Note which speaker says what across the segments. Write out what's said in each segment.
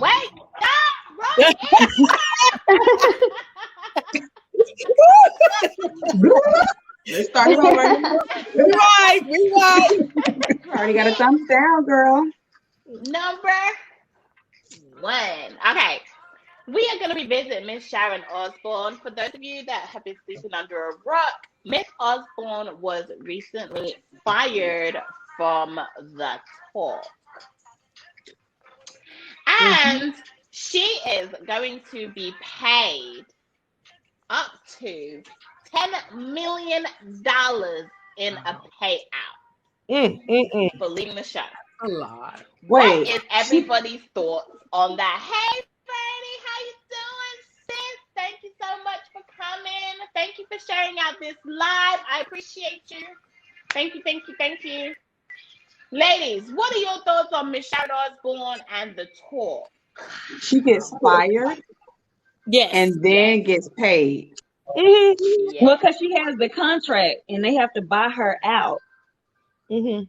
Speaker 1: Wait, stop,
Speaker 2: Let's start over.
Speaker 3: Rewind.
Speaker 2: Already got a thumbs down, girl.
Speaker 1: Number 1. Okay. We are going to revisit Miss Sharon Osborne. For those of you that have been sleeping under a rock, Miss Osborne was recently fired from the talk. And she is going to be paid up to $10 million in a payout for leaving the show.
Speaker 3: A lot.
Speaker 1: What is everybody's thoughts on that? Hey, Bernie, how you doing, sis? Thank you so much for coming. Thank you for sharing out this live. I appreciate you. Thank you. Ladies, what are your thoughts on Miss Sharon Osborne and the talk?
Speaker 2: She gets fired.
Speaker 3: Yes.
Speaker 2: And then gets paid.
Speaker 4: Yes. Well, because she has the contract and they have to buy her out.
Speaker 3: And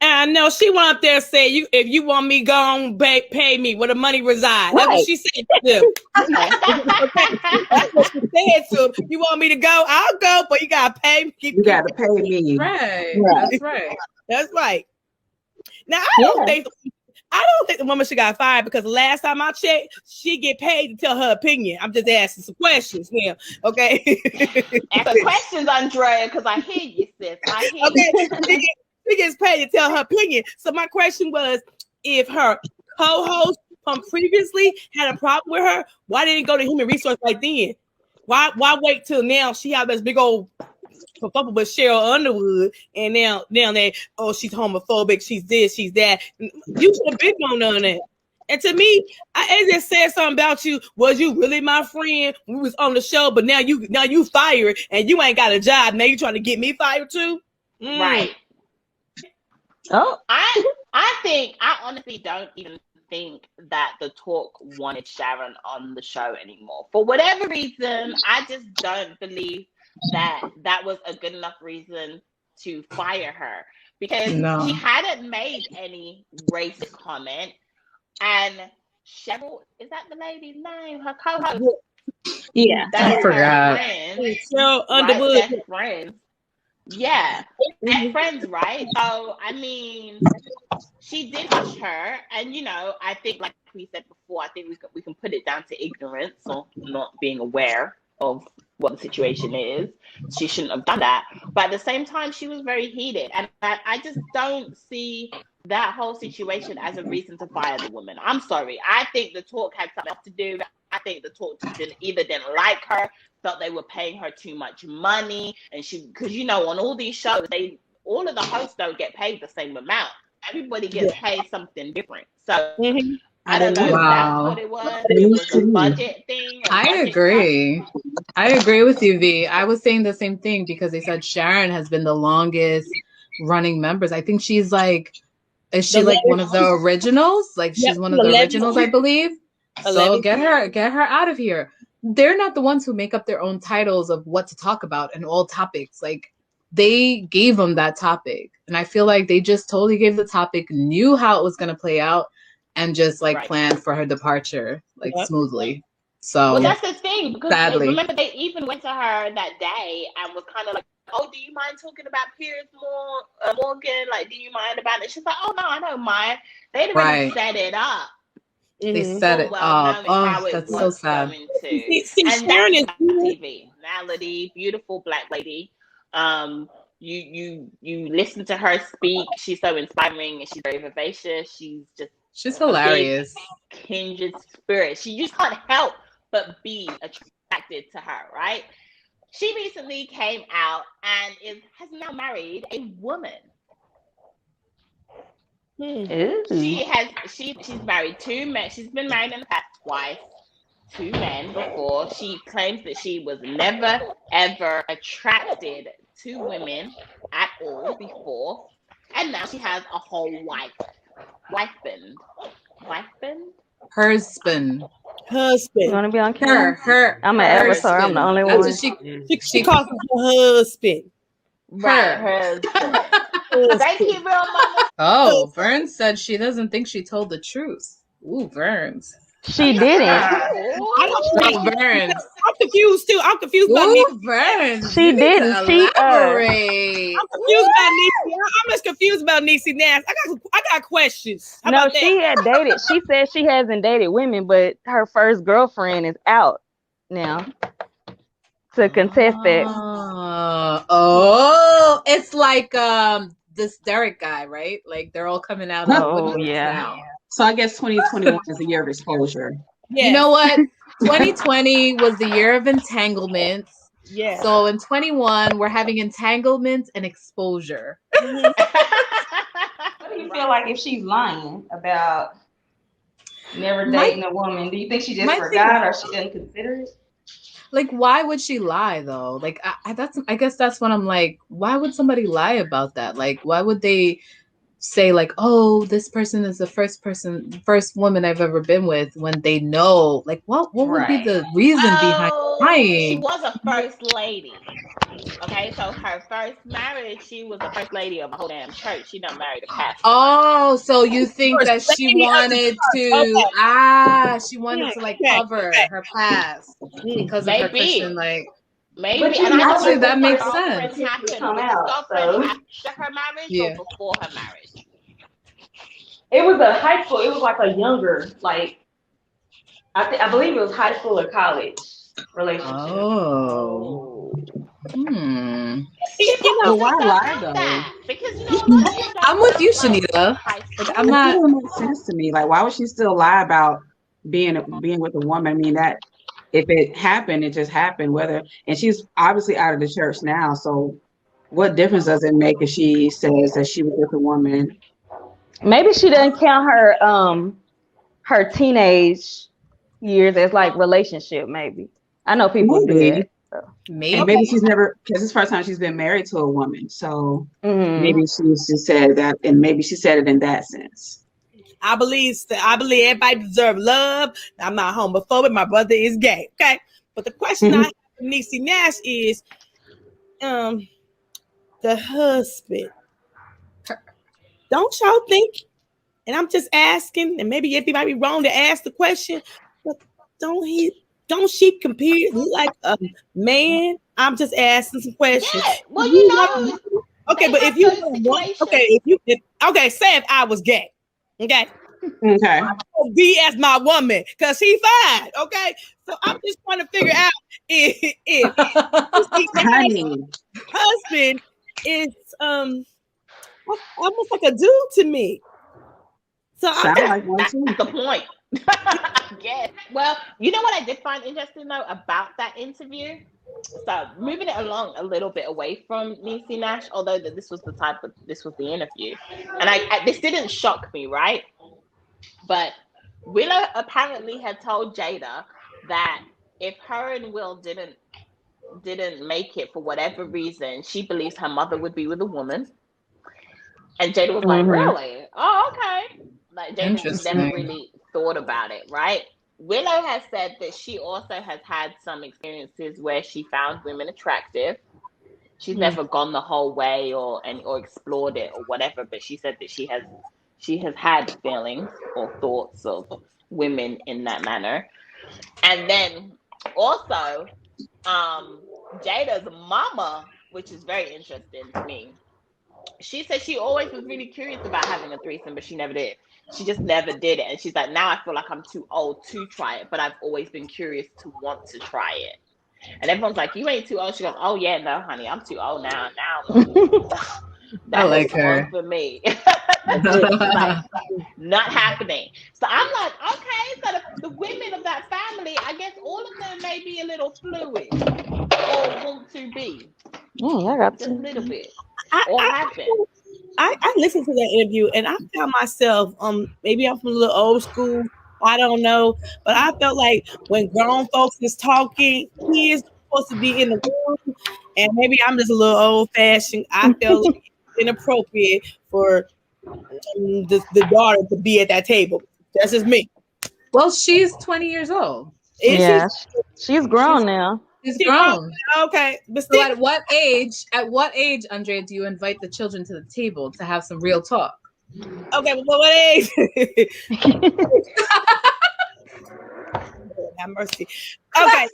Speaker 3: I know she went up there and said, if you want me gone, pay me where the money resides. Right. That's what she said to them. That's what she said to him. You want me to go? I'll go, but you got to pay me.
Speaker 2: You got to pay me.
Speaker 3: Right. That's right. That's right. Now, I don't think the woman should got fired because last time I checked, she get paid to tell her opinion. I'm just asking some questions now, okay?
Speaker 1: Answer questions, Andrea, because I hear you, sis. I hear you.
Speaker 3: She gets paid to tell her opinion. So my question was, if her co-host from previously had a problem with her, why didn't it go to human resource right then? Why wait till now? She had this big old kerfuffle with Cheryl Underwood, and now they, she's homophobic, she's this, she's that. You should have been on that. And to me, I just said something about you. Was you really my friend when we was on the show? But now you fired and you ain't got a job. Now you trying to get me fired too?
Speaker 1: Right.
Speaker 4: Oh,
Speaker 1: I honestly don't even think that the talk wanted Sharon on the show anymore. For whatever reason, I just don't believe that was a good enough reason to fire her, because she hadn't made any race comment. And Cheryl, is that the lady's name? Her co-host.
Speaker 4: Yeah,
Speaker 1: I forgot.
Speaker 3: Cheryl Underwood.
Speaker 1: Right? Friends. Yeah, at friends, right? So I mean, she did push her, and I think, like we said before, I think we can put it down to ignorance or not being aware of what the situation is. She shouldn't have done that, but at the same time, she was very heated, and I just don't see that whole situation as a reason to fire the woman. I'm sorry. I think the talk had something else to do. I think the talk didn't like her, felt they were paying her too much money, and because on all these shows, all of the hosts don't get paid the same amount. Everybody gets paid something different. So I don't know if that's what it was. It was a budget thing.
Speaker 5: I agree. I agree with you, Vee. I was saying the same thing because they said Sharon has been the longest running members. I think she's is she one of the originals? She's one of the originals, I believe. So get her out of here. They're not the ones who make up their own titles of what to talk about and all topics. They gave them that topic. And I feel like they just totally gave the topic, knew how it was going to play out, and just planned for her departure smoothly. So
Speaker 1: that's the thing, because remember they even went to her that day and was kind of like, oh, do you mind talking about Piers Morgan? Do you mind about it? She's like, oh no, I don't mind. They'd already set it up.
Speaker 5: They set it up. Oh, that's so sad.
Speaker 1: Sharon is TV. Melody, beautiful black lady. You listen to her speak. She's so inspiring and she's very vivacious. She's
Speaker 5: hilarious.
Speaker 1: Kindred spirit. She just can't help but be attracted to her, right? She recently came out and has now married a woman. She's married 2 men. She's been married in the past twice, 2 men before. She claims that she was never ever attracted to women at all before, and now she has a whole husband.
Speaker 4: You want to be on camera? I'm an avatar. I'm the only one.
Speaker 3: That's what she calls her husband.
Speaker 1: Right, her husband. Thank you, real mama.
Speaker 5: Oh, Vern said she doesn't think she told the truth. Ooh, Burns.
Speaker 6: She didn't.
Speaker 5: Burns.
Speaker 3: I'm confused too. I'm confused about
Speaker 5: Ooh, Burns.
Speaker 6: She didn't.
Speaker 5: Elaborate.
Speaker 3: I'm confused about Niecy. I'm just confused about Niecy Nash. I got questions. How about that?
Speaker 6: She had dated. She said she hasn't dated women, but her first girlfriend is out now to contest that.
Speaker 5: Oh, it's like this Derek guy, right? Like they're all coming out.
Speaker 6: Oh yeah.
Speaker 5: Now.
Speaker 2: So I guess 2021 is the year of exposure.
Speaker 3: Yes.
Speaker 5: You know what? 2020 was the year of entanglements.
Speaker 3: Yeah.
Speaker 5: So in 21, we're having entanglements and exposure.
Speaker 4: What do you feel like if she's lying about never dating a woman? Do you think she just forgot or she didn't consider it?
Speaker 5: Like, why would she lie though? Like, I guess that's what I'm like. Why would somebody lie about that? Like, why would they say like, oh, this person is the first woman I've ever been with, when they know, like, what would be the reason behind lying?
Speaker 1: She was a first lady. Okay, so her first marriage, she was the first lady of a whole damn church. She done married a pastor.
Speaker 5: Oh, so you think that she wanted to she wanted to like cover her past because of her Christian, like
Speaker 1: maybe.
Speaker 4: But
Speaker 1: and
Speaker 5: actually that makes sense.
Speaker 4: Come out, so.
Speaker 1: After her marriage or before her marriage?
Speaker 4: It was a high school. It was like a younger, like I believe it was high school or college relationship.
Speaker 5: Oh.
Speaker 2: Why lie though?
Speaker 1: Because you know,
Speaker 5: I'm with you, Shanita. Like, I'm not.
Speaker 2: It doesn't make sense to me. Like, why would she still lie about being with a woman? I mean, that if it happened, it just happened. And she's obviously out of the church now. So, what difference does it make if she says that she was with a woman?
Speaker 6: Maybe she doesn't count her teenage years as like relationship. Maybe I know people do that. So.
Speaker 2: Maybe she's never, because it's the first time she's been married to a woman. So maybe she said that, and maybe she said it in that sense.
Speaker 3: I believe everybody deserves love. I'm not homophobic. My brother is gay. Okay, but the question I have for Niecy Nash is, the husband. Don't y'all think? And I'm just asking, and maybe if he might be wrong to ask the question, but don't she compare like a man? I'm just asking some questions.
Speaker 1: Yeah, well, you know.
Speaker 3: Okay, but if say if I was gay, okay.
Speaker 2: I
Speaker 3: will be as my woman because she's fine. Okay, so I'm just trying to figure out if husband is almost like a dude to me. So
Speaker 1: that's the point. Yeah. Well, you know what I did find interesting though about that interview? So moving it along a little bit away from Niecy Nash, although this was the interview, and this didn't shock me, right? But Willow apparently had told Jada that if her and Will didn't make it for whatever reason, she believes her mother would be with a woman. And Jada was like, really? Oh, okay. Like Jada never really thought about it, right? Willow has said that she also has had some experiences where she found women attractive. She's never gone the whole way or explored it or whatever, but she said that she has had feelings or thoughts of women in that manner. And then also, Jada's mama, which is very interesting to me, she said she always was really curious about having a threesome, but she never did. She just never did it. And she's like, now I feel like I'm too old to try it, but I've always been curious to want to try it. And everyone's like, you ain't too old. She goes, oh yeah, no, honey, I'm too old now.
Speaker 5: I like her.
Speaker 1: For me. Like, not happening. So I'm like, okay, so the women of that family, I guess all of them may be a little fluid or want to be. Just a little bit. Or have been.
Speaker 3: I listened to that interview and I found myself, maybe I'm from a little old school, I don't know, but I felt like when grown folks is talking, kids are supposed to be in the room, and maybe I'm just a little old fashioned. I felt like it's inappropriate for the daughter to be at that table. That's just me.
Speaker 5: Well, she's 20 years old.
Speaker 6: She's grown now.
Speaker 5: She's grown.
Speaker 3: Okay. But
Speaker 5: so at what age, Andrea, do you invite the children to the table to have some real talk?
Speaker 3: Okay, well, what age? Have mercy. Okay,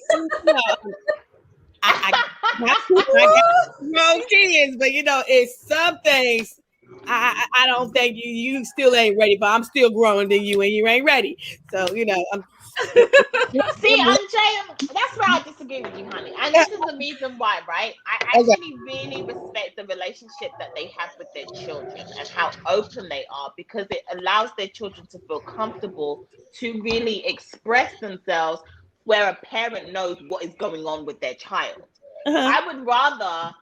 Speaker 3: I got grown kids, but it's some things I don't think you still ain't ready for. I'm still growing than you, and you ain't ready. So I'm.
Speaker 1: See, Jay, that's where I disagree with you, honey. And this is the reason why, right? I actually really respect the relationship that they have with their children and how open they are, because it allows their children to feel comfortable to really express themselves, where a parent knows what is going on with their child. I would rather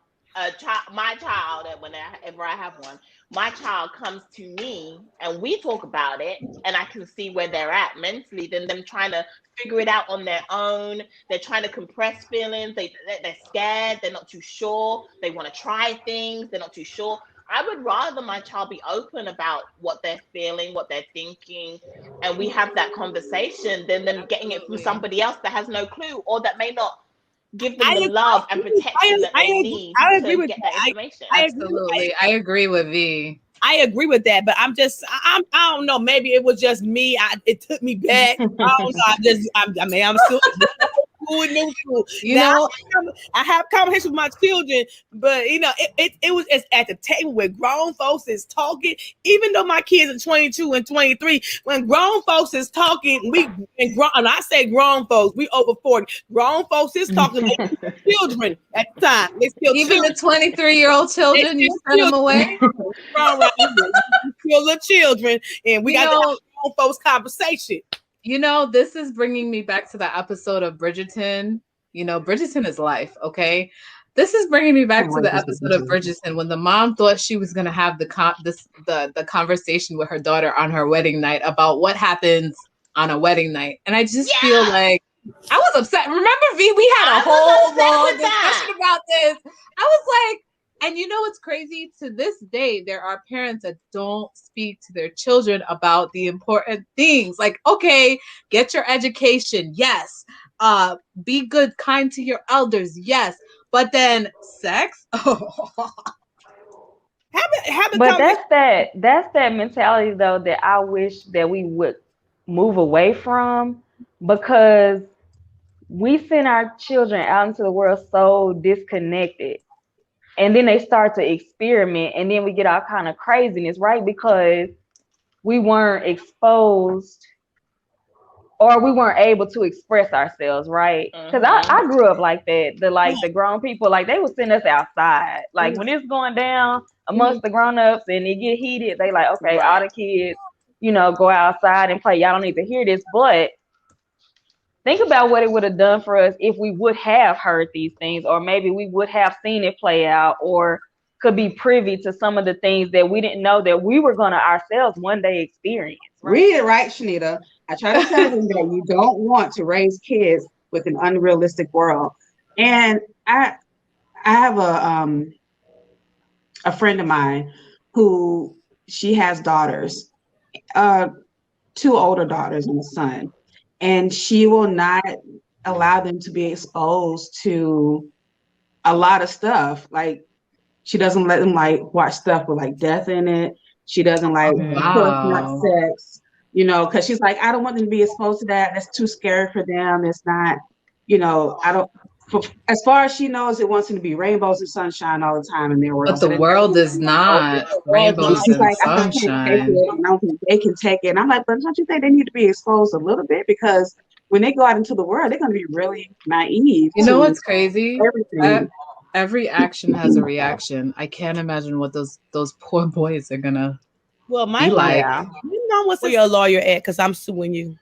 Speaker 1: my child, and whenever I have one, my child comes to me and we talk about it, and I can see where they're at mentally, than them trying to figure it out on their own. They're trying to compress feelings. They're scared. They're not too sure. They want to try things. They're not too sure. I would rather my child be open about what they're feeling, what they're thinking, and we have that conversation, than them getting it from somebody else that has no clue, or that may not give them the love and protection that they need to get that information.
Speaker 5: Absolutely. I agree with Vee.
Speaker 3: I agree with that, but I don't know. Maybe it was just me. It took me back. I don't know. I'm still new school. I have conversations with my children, but it was at the table where grown folks is talking. Even though my kids are 22 and 23, when grown folks is talking, and I say grown folks, we over 40. Grown folks is talking to children at the time. They still
Speaker 5: even the 23-year-old children, you send them away.
Speaker 3: Still the children, and we got the grown folks conversation.
Speaker 5: This is bringing me back to the episode of Bridgerton. Bridgerton is life, okay? This is bringing me back to the episode of Bridgerton when the mom thought she was going to have the conversation with her daughter on her wedding night about what happens on a wedding night. And I just feel like I was upset. Remember, Vee, we had a whole long discussion about this. I was like, and what's crazy? To this day, there are parents that don't speak to their children about the important things. Like, okay, get your education. Yes. Be good, kind to your elders. Yes. But then sex? But
Speaker 6: that's that mentality, though, that I wish that we would move away from, because we send our children out into the world so disconnected. And then they start to experiment, and then we get all kind of craziness, right? Because we weren't exposed, or we weren't able to express ourselves, right? Because I grew up like that. The grown people, like, they would send us outside. Like, when it's going down amongst the grown-ups and it get heated, they like, okay, all the kids, go outside and play. Y'all don't need to hear this. But think about what it would have done for us if we would have heard these things, or maybe we would have seen it play out, or could be privy to some of the things that we didn't know that we were going to ourselves one day experience.
Speaker 2: Right? Read it right, Shanita. I try to tell you that you don't want to raise kids with an unrealistic world. And I have a friend of mine who, she has daughters, 2 older daughters and a son. And she will not allow them to be exposed to a lot of stuff. Like, she doesn't let them watch stuff with death in it. She doesn't not sex, because she's like, I don't want them to be exposed to that. That's too scary for them. It's not, I don't. As far as she knows, it wants them to be rainbows and sunshine all the time in their world.
Speaker 5: But the world is not rainbows and sunshine.
Speaker 2: I don't think they can take it. And I'm like, but don't you think they need to be exposed a little bit? Because when they go out into the world, they're going to be really naive.
Speaker 5: You know what's crazy? Every action has a reaction. I can't imagine what those poor boys are going to be like.
Speaker 3: You know what's your lawyer at? Because I'm suing you.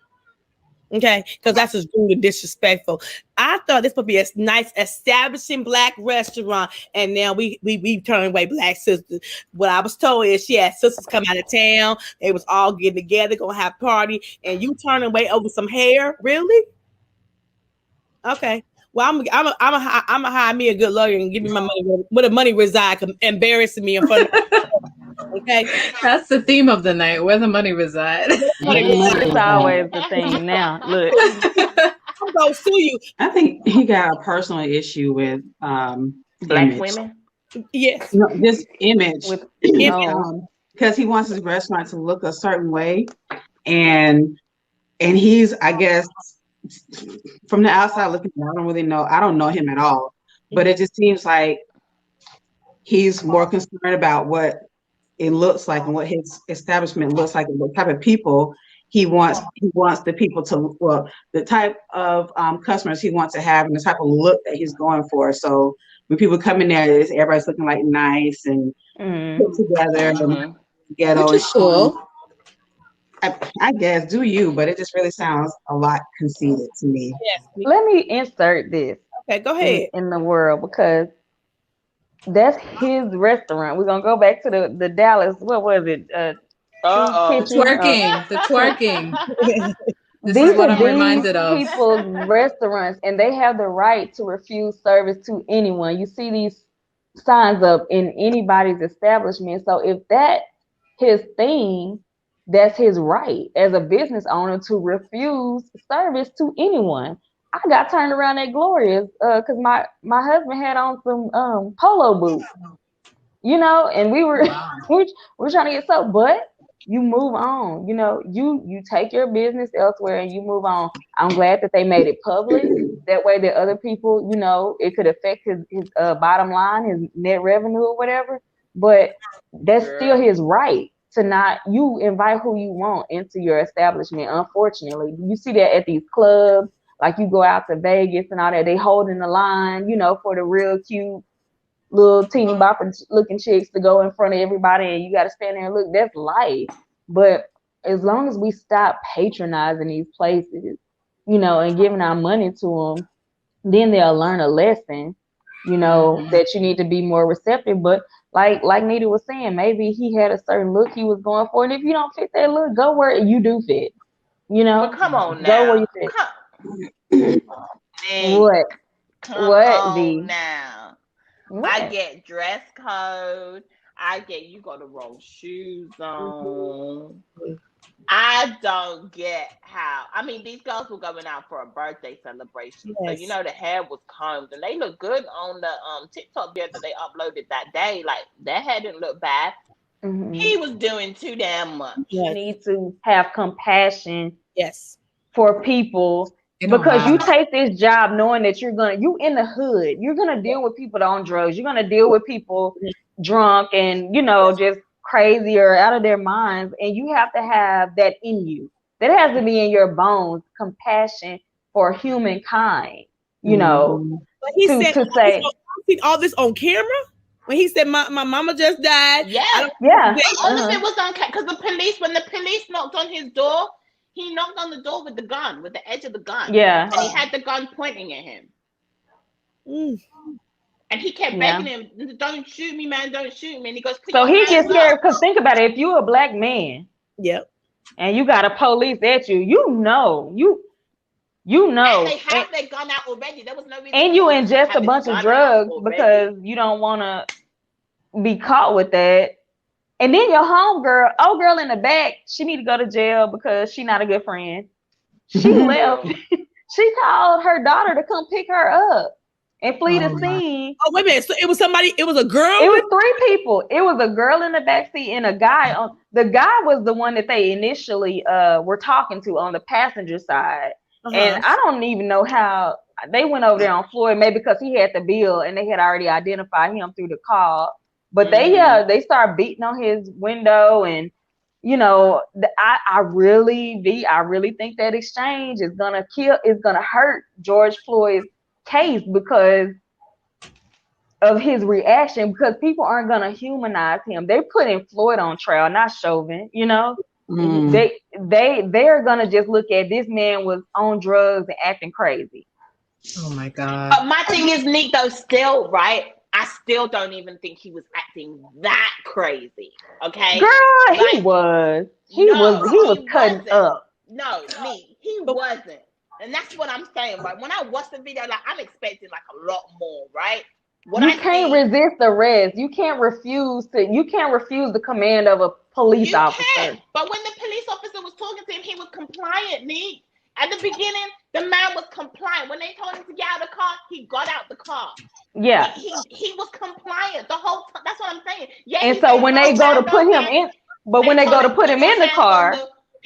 Speaker 3: Okay, because that's just rude and disrespectful. I thought this would be a nice establishing Black restaurant, and now we turn away Black sisters. What I was told is she had sisters come out of town. They was all getting together, gonna have a party, and you turn away over some hair. Really? Okay. Well, I'm gonna hire me a good lawyer and give me my money where the money resides, embarrassing me in front of. Okay,
Speaker 5: that's the theme of the night. Where the money resides.
Speaker 6: It's always the thing now. Look,
Speaker 3: I'm gonna sue you.
Speaker 2: I think he got a personal issue with
Speaker 6: Black women.
Speaker 3: Yes,
Speaker 2: this image. because he wants his restaurant to look a certain way, and he's, I guess, from the outside looking, I don't really know. I don't know him at all, but it just seems like he's more concerned about what it looks like and what his establishment looks like and what type of people he wants the people to, well, the type of customers he wants to have and the type of look that he's going for. So when people come in there, everybody's looking like nice and put together and ghetto.
Speaker 5: Which is cool.
Speaker 2: I guess, do you, but it just really sounds a lot conceited to me.
Speaker 3: Yes.
Speaker 6: Let me insert this.
Speaker 3: Okay, go ahead.
Speaker 6: In the world, because that's his restaurant. We're gonna go back to the Dallas. What was it?
Speaker 5: Twerking. The twerking. This
Speaker 6: These
Speaker 5: is what
Speaker 6: are
Speaker 5: I'm reminded of.
Speaker 6: People's restaurants, and they have the right to refuse service to anyone. You see these signs up in anybody's establishment. So if that his thing, that's his right as a business owner to refuse service to anyone. I got turned around at Gloria's because my husband had on some polo boots, and we were we're trying to get soap, but you move on. You take your business elsewhere and you move on. I'm glad that they made it public. That way that other people, it could affect his bottom line, his net revenue or whatever. But that's still his right to not, you invite who you want into your establishment. Unfortunately, you see that at these clubs, like you go out to Vegas and all that, they holding the line, for the real cute little teeny bopper looking chicks to go in front of everybody, and you got to stand there and look. That's life. But as long as we stop patronizing these places, and giving our money to them, then they'll learn a lesson, that you need to be more receptive. But like Nita was saying, maybe he had a certain look he was going for, and if you don't fit that look, go where you do fit.
Speaker 1: But come on now.
Speaker 6: Go where you fit. What?
Speaker 1: On now. What? I get dress code. I get you got the wrong shoes on. I don't get how. I mean, these girls were going out for a birthday celebration, so the hair was combed, and they look good on the TikTok video that they uploaded that day. Like, their hair didn't look bad. He was doing too damn much.
Speaker 6: You need to have compassion.
Speaker 3: Yes.
Speaker 6: For people. Because you take this job knowing that you in the hood, you're gonna deal with people on drugs, you're gonna deal with people drunk and just crazy or out of their minds, and you have to have that in you. That has to be in your bones, compassion for humankind.
Speaker 3: But he said, to say all this on camera. When he said my mama just died.
Speaker 1: Yeah. All of it was on camera because when the police knocked on his door. He knocked on the door with the gun, with the edge of the gun.
Speaker 6: Yeah.
Speaker 1: And he had the gun pointing at him. And he kept begging him, don't shoot me, man, don't shoot me. And he goes,
Speaker 6: so he gets scared, because think about it, if you're a black man, and you got a police at you, you know.
Speaker 1: And they have their gun out already. There was no reason.
Speaker 6: And you ingest a bunch of drugs because you don't want to be caught with that. And then your homegirl, old girl in the back, she need to go to jail because she not a good friend. She left. She called her daughter to come pick her up and flee the scene.
Speaker 3: Oh, wait a minute. So it was somebody, it was a girl?
Speaker 6: It was 3 people. It was a girl in the back seat and a guy on. The guy was the one that they initially were talking to on the passenger side. And I don't even know how they went over there on Floyd, maybe because he had the bill and they had already identified him through the call. But they started beating on his window, and I really think that exchange is gonna hurt George Floyd's case because of his reaction, because people aren't gonna humanize him. They're putting Floyd on trial, not Chauvin, They're gonna just look at this man was on drugs and acting crazy.
Speaker 5: Oh my God.
Speaker 1: But my thing is, Nick, though, still, right? I still don't even think he was acting that crazy. Okay,
Speaker 6: girl, he was. He was cutting up.
Speaker 1: No, he wasn't, and that's what I'm saying. Right? When I watched the video, like, I'm expecting like a lot more, right?
Speaker 6: You can't resist arrest. You can't refuse the command of a police officer. Can.
Speaker 1: But when the police officer was talking to him, he was compliant, Nick. At the beginning, the man was compliant. When they told him to get out of the car, he got out the car.
Speaker 6: Yeah.
Speaker 1: He was compliant the whole time. That's what I'm saying. Yeah.
Speaker 6: And so when they go to put him in, But when they go to put him in the car,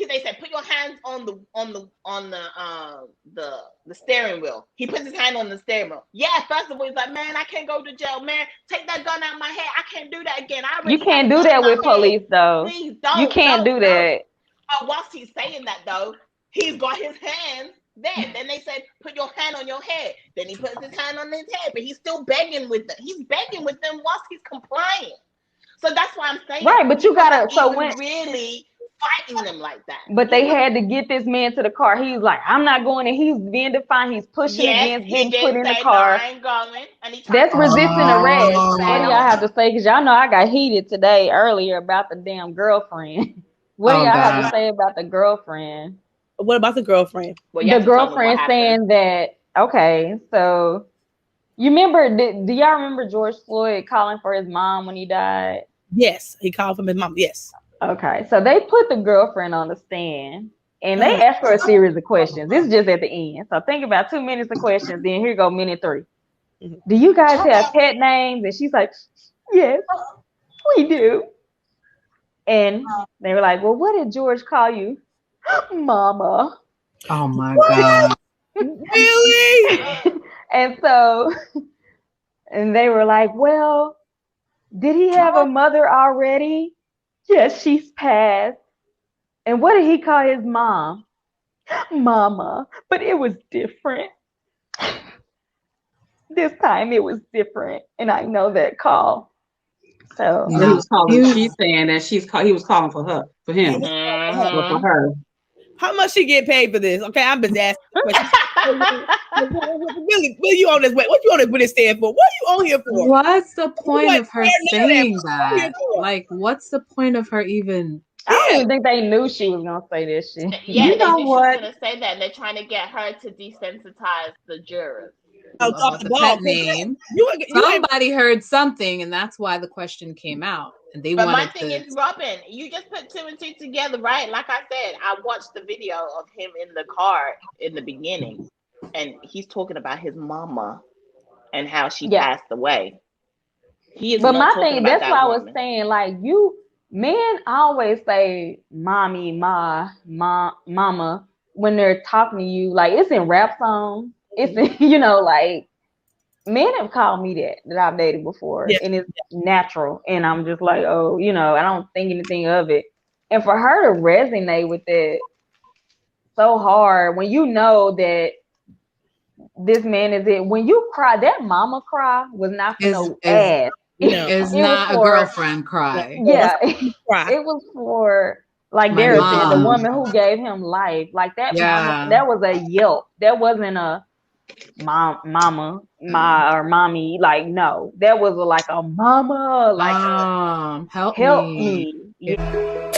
Speaker 1: they said, put your hands on the steering wheel. He puts his hand on the steering wheel. Yeah, first of all, he's like, man, I can't go to jail, man. Take that gun out of my head. I can't do that again.
Speaker 6: You can't do that with police, though.
Speaker 1: Please don't.
Speaker 6: You can't do that.
Speaker 1: Whilst he's saying that, though, he's got his hands there. Then they said, put your hand on your head. Then he puts his hand on his head, but he's still begging with them. He's begging with them whilst he's complying. So that's why I'm saying,
Speaker 6: right? But you gotta. So when
Speaker 1: really fighting them like that.
Speaker 6: But they had to get this man to the car. He's like, I'm not going, and he's being defiant. He's pushing against getting put in the car.
Speaker 1: No, I ain't going.
Speaker 6: That's resisting arrest. What do y'all have to say? Because y'all know I got heated today earlier about the damn girlfriend. What do y'all have to say about the girlfriend?
Speaker 3: What about the girlfriend?
Speaker 6: Well, the girlfriend saying that, okay, so you remember, do y'all remember George Floyd calling for his mom when he died?
Speaker 3: Yes, he called for his mom. Yes.
Speaker 6: Okay, so they put the girlfriend on the stand and they asked her a series of questions. This is just at the end. So think about 2 minutes of questions, then here go minute 3. Do you guys have pet names? And she's like, yes, we do. And they were like, well, what did George call you? Mama.
Speaker 5: Oh my God.
Speaker 6: Really? And they were like, well, did he have a mother already? Yes, she's passed. And what did he call his mom? Mama. But it was different. This time it was different. And I know that call. So
Speaker 2: he was calling, she's saying that he was calling for her, for him, or for her.
Speaker 3: How much she get paid for this? Okay, I'm just asking. Really, what you on this way? What you on this with stand for? What are you on here for?
Speaker 5: What's the point of her saying that? Like, what's the point of her even?
Speaker 6: I don't even think they knew she was gonna say this shit.
Speaker 1: Yeah, you know what? She was gonna say that. They're trying to get her to desensitize the jurors.
Speaker 5: The pet name. Somebody heard something, and that's why the question came out. And they
Speaker 1: but
Speaker 5: wanted
Speaker 1: my thing is, Robin, you just put 2 and 2 together, right? Like I said, I watched the video of him in the car in the beginning, and he's talking about his mama and how she passed away. He is.
Speaker 6: But my thing, that's why I was saying, like, men always say mommy, mama when they're talking to you. Like, it's in rap songs. It's in, like, men have called me that I've dated before, and it's natural. And I'm just like, oh, I don't think anything of it. And for her to resonate with it so hard, when you know that this man is it, when you cry, that mama cry was not for no ass.
Speaker 5: It's not a girlfriend cry.
Speaker 6: Yeah, it was for, like Dara said, the woman who gave him life. Like that mama, that was a yelp. That wasn't a mama, or mommy. Like, no, that was like a mama. Like,
Speaker 5: help
Speaker 6: me. Yeah.